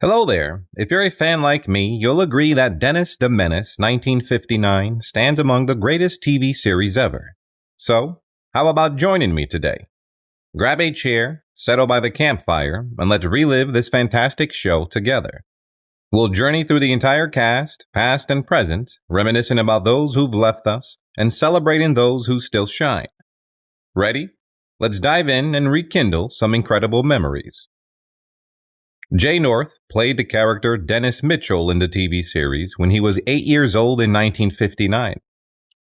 Hello there. If you're a fan like me, you'll agree that Dennis the Menace 1959 stands among the greatest TV series ever. So, how about joining me today? Grab a chair, settle by the campfire, and let's relive this fantastic show together. We'll journey through the entire cast, past and present, reminiscing about those who've left us, and celebrating those who still shine. Ready? Let's dive in and rekindle some incredible memories. Jay North played the character Dennis Mitchell in the TV series when he was 8 years old in 1959.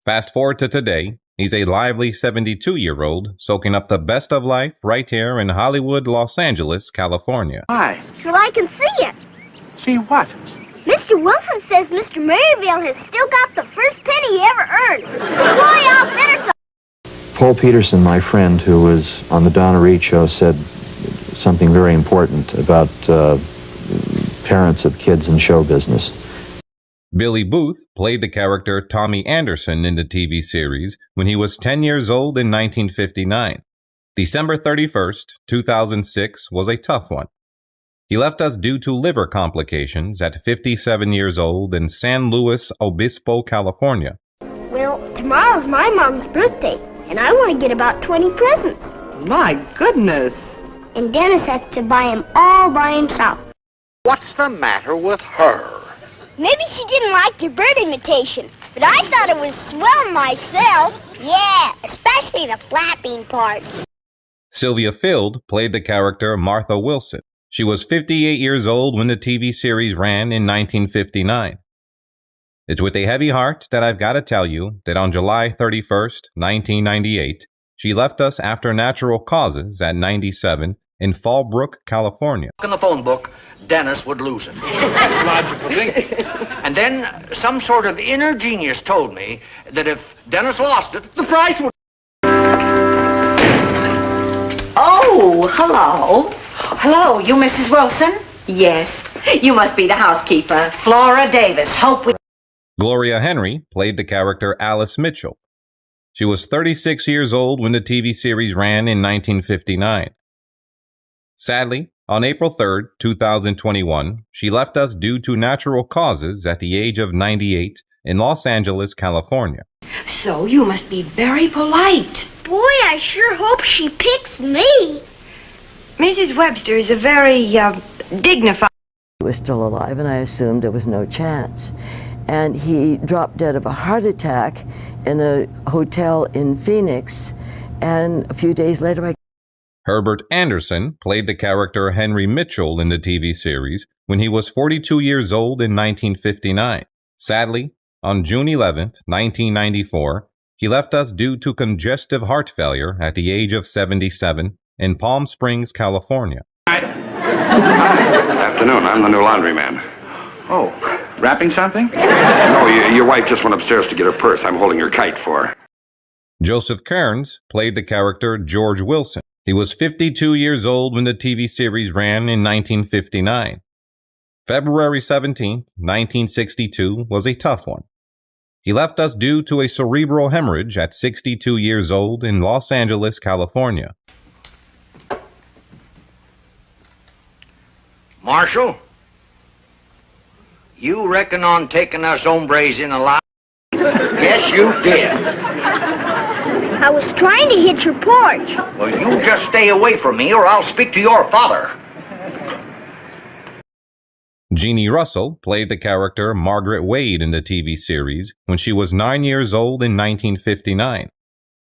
Fast forward to today, he's a lively 72-year-old soaking up the best of life right here in Hollywood, Los Angeles, California. Why? So I can see it. See what? Mr. Wilson says Mr. Maryville has still got the first penny he ever earned. Boy, I'll bet it's Paul Peterson, my friend who was on the Donna Reed show, said something very important about parents of kids in show business. Billy Booth played the character Tommy Anderson in the TV series when he was 10 years old in 1959. December 31st, 2006 was a tough one. He left us due to liver complications at 57 years old in San Luis Obispo, California. Well, tomorrow's my mom's birthday, and I want to get about 20 presents. My goodness. And Dennis has to buy him all by himself. What's the matter with her? Maybe she didn't like your bird imitation, but I thought it was swell myself. Yeah, especially the flapping part. Sylvia Field played the character Martha Wilson. She was 58 years old when the TV series ran in 1959. It's with a heavy heart that I've got to tell you that on July 31st, 1998, she left us after natural causes at 97 in Fallbrook, California. In the phone book, Dennis would lose it. That's logical thinking. And then some sort of inner genius told me that if Dennis lost it, the price would... Oh, hello. Hello, you Mrs. Wilson? Yes. You must be the housekeeper. Flora Davis. Hope we... Gloria Henry played the character Alice Mitchell. She was 36 years old when the TV series ran in 1959. Sadly, on April 3rd, 2021, she left us due to natural causes at the age of 98 in Los Angeles, California. So you must be very polite. Boy, I sure hope she picks me. Mrs. Webster is a very, dignified... He was still alive, and I assumed there was no chance. And he dropped dead of a heart attack in a hotel in Phoenix, and a few days later Herbert Anderson played the character Henry Mitchell in the TV series when he was 42 years old in 1959. Sadly, on June 11th, 1994, he left us due to congestive heart failure at the age of 77 in Palm Springs, California. Hi. Afternoon. I'm the new laundryman. Oh, wrapping something? No, your wife just went upstairs to get her purse. I'm holding her kite for her. Joseph Kearns played the character George Wilson. He was 52 years old when the TV series ran in 1959. February 17, 1962 was a tough one. He left us due to a cerebral hemorrhage at 62 years old in Los Angeles, California. Marshal, you reckon on taking us hombres in alive? Yes, you did. I was trying to hit your porch. Well, you just stay away from me or I'll speak to your father. Jeannie Russell played the character Margaret Wade in the TV series when she was 9 years old in 1959.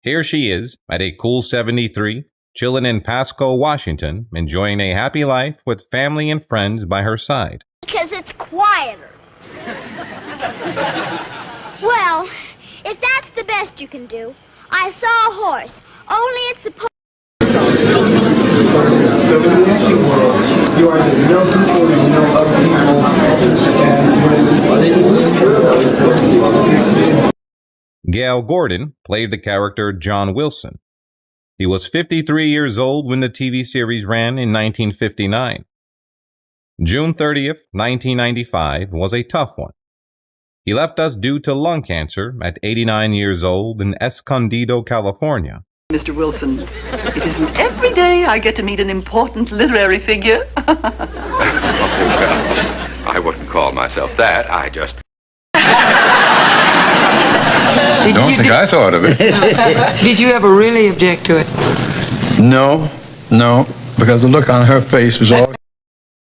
Here she is, at a cool 73, chilling in Pasco, Washington, enjoying a happy life with family and friends by her side. Because it's quieter. Well, if that's the best you can do, I saw a horse, only it's supposed... So in the acting world, you are the no people, you know of people, and Gail Gordon played the character John Wilson. He was 53 years old when the TV series ran in 1959. June 30th, 1995 was a tough one. He left us due to lung cancer at 89 years old in Escondido, California. Mr. Wilson, it isn't every day I get to meet an important literary figure. wouldn't call myself that. I just... Don't think I thought of it. Did you ever really object to it? No, because the look on her face was all...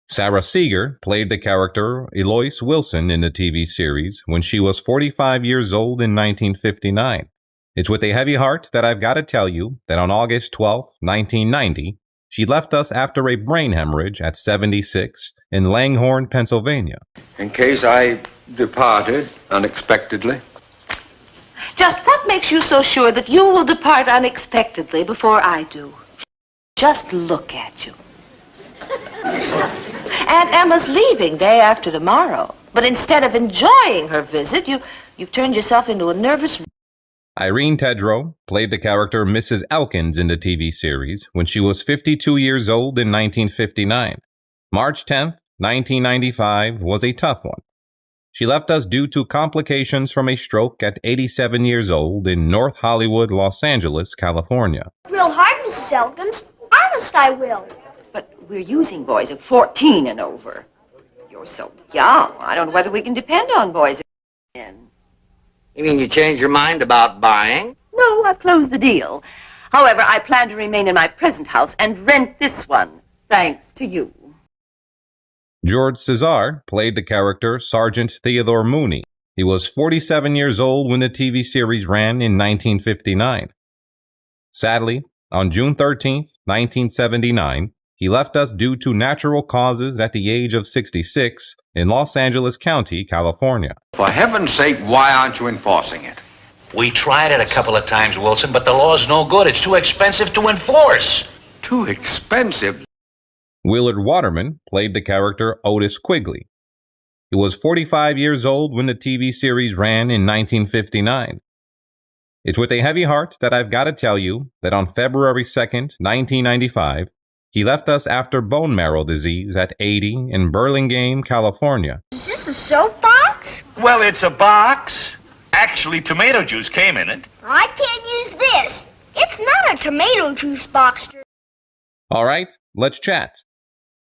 Sarah Seeger played the character Eloise Wilson in the TV series when she was 45 years old in 1959. It's with a heavy heart that I've got to tell you that on August 12, 1990, she left us after a brain hemorrhage at 76 in Langhorne, Pennsylvania. In case I departed unexpectedly. Just what makes you so sure that you will depart unexpectedly before I do? Just look at you. Aunt Emma's leaving day after tomorrow. But instead of enjoying her visit, you've turned yourself into a nervous... Irene Tedrow played the character Mrs. Elkins in the TV series when she was 52 years old in 1959. March 10, 1995 was a tough one. She left us due to complications from a stroke at 87 years old in North Hollywood, Los Angeles, California. Real hard, Mrs. Elkins. Honest, I will. But we're using boys of 14 and over. You're so young. I don't know whether we can depend on boys again. You mean you changed your mind about buying? No, I've closed the deal. However, I plan to remain in my present house and rent this one, thanks to you. George Cesar played the character Sergeant Theodore Mooney. He was 47 years old when the TV series ran in 1959. Sadly, on June 13, 1979, he left us due to natural causes at the age of 66 in Los Angeles County, California. For heaven's sake, why aren't you enforcing it? We tried it a couple of times, Wilson, but the law's no good. It's too expensive to enforce. Too expensive? Willard Waterman played the character Otis Quigley. He was 45 years old when the TV series ran in 1959. It's with a heavy heart that I've got to tell you that on February 2nd, 1995, he left us after bone marrow disease at 80 in Burlingame, California. Is this a soapbox? Well, it's a box. Actually, tomato juice came in it. I can't use this. It's not a tomato juice box. All right, let's chat.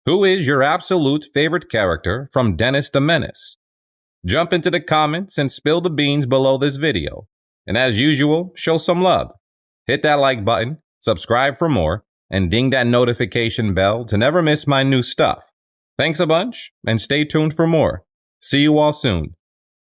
Who is your absolute favorite character from Dennis the Menace? Jump into the comments and spill the beans below this video. And as usual, show some love. Hit that like button, subscribe for more, and ding that notification bell to never miss my new stuff. Thanks a bunch, and stay tuned for more. See you all soon.